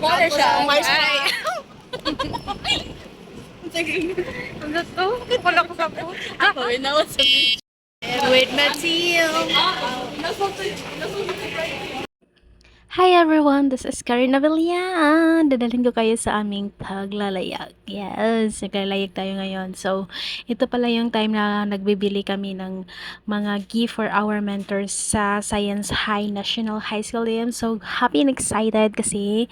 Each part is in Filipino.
Mora siya. Ay. Ano to? Wala ko sa po. Ako, inawas sa beach. And with Matthew. Hi everyone, this is Karina Villan. Dadalhin ko kayo sa aming paglalayag. Yes, naglalayag tayo ngayon. So, ito pala yung time na nagbibili kami ng mga gift for our mentors sa Science High National High School DM. So, happy and excited kasi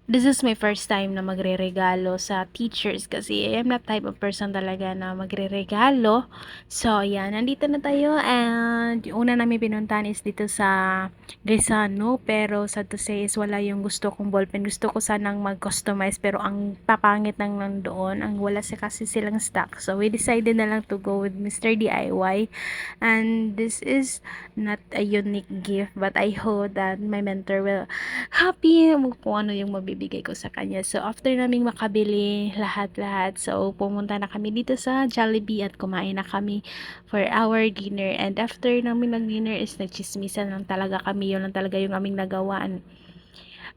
this is my first time na magre-regalo sa teachers kasi I am not type of person talaga na magre-regalo. So, ayan, nandito na tayo and yung una namin pinuntahan is dito sa Grisano, pero sad to say is wala yung gusto kong ballpen. Gusto ko sanang mag-customize pero ang papangit nang nandoon, ang wala kasi silang stock. So, we decided na lang to go with Mr. DIY and this is not a unique gift but I hope that my mentor will happy kung ano yung mabibigay ko sa kanya. So, after naming makabili lahat-lahat, so, pumunta na kami dito sa Jollibee at kumain na kami for our dinner. And after namin mag-dinner is nagchismisan lang talaga kami. Yun lang talaga yung aming nagawaan.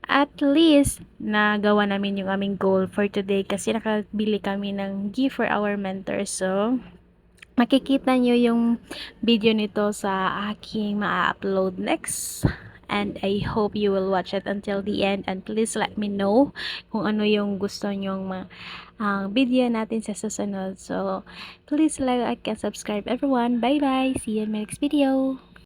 At least, nagawa namin yung aming goal for today kasi nakabili kami ng gift for our mentors. So, makikita nyo yung video nito sa aking ma-upload next. And I hope you will watch it until the end. And please let me know kung ano yung gusto nyong video natin sa susunod. So, please like and subscribe everyone. Bye-bye. See you in my next video.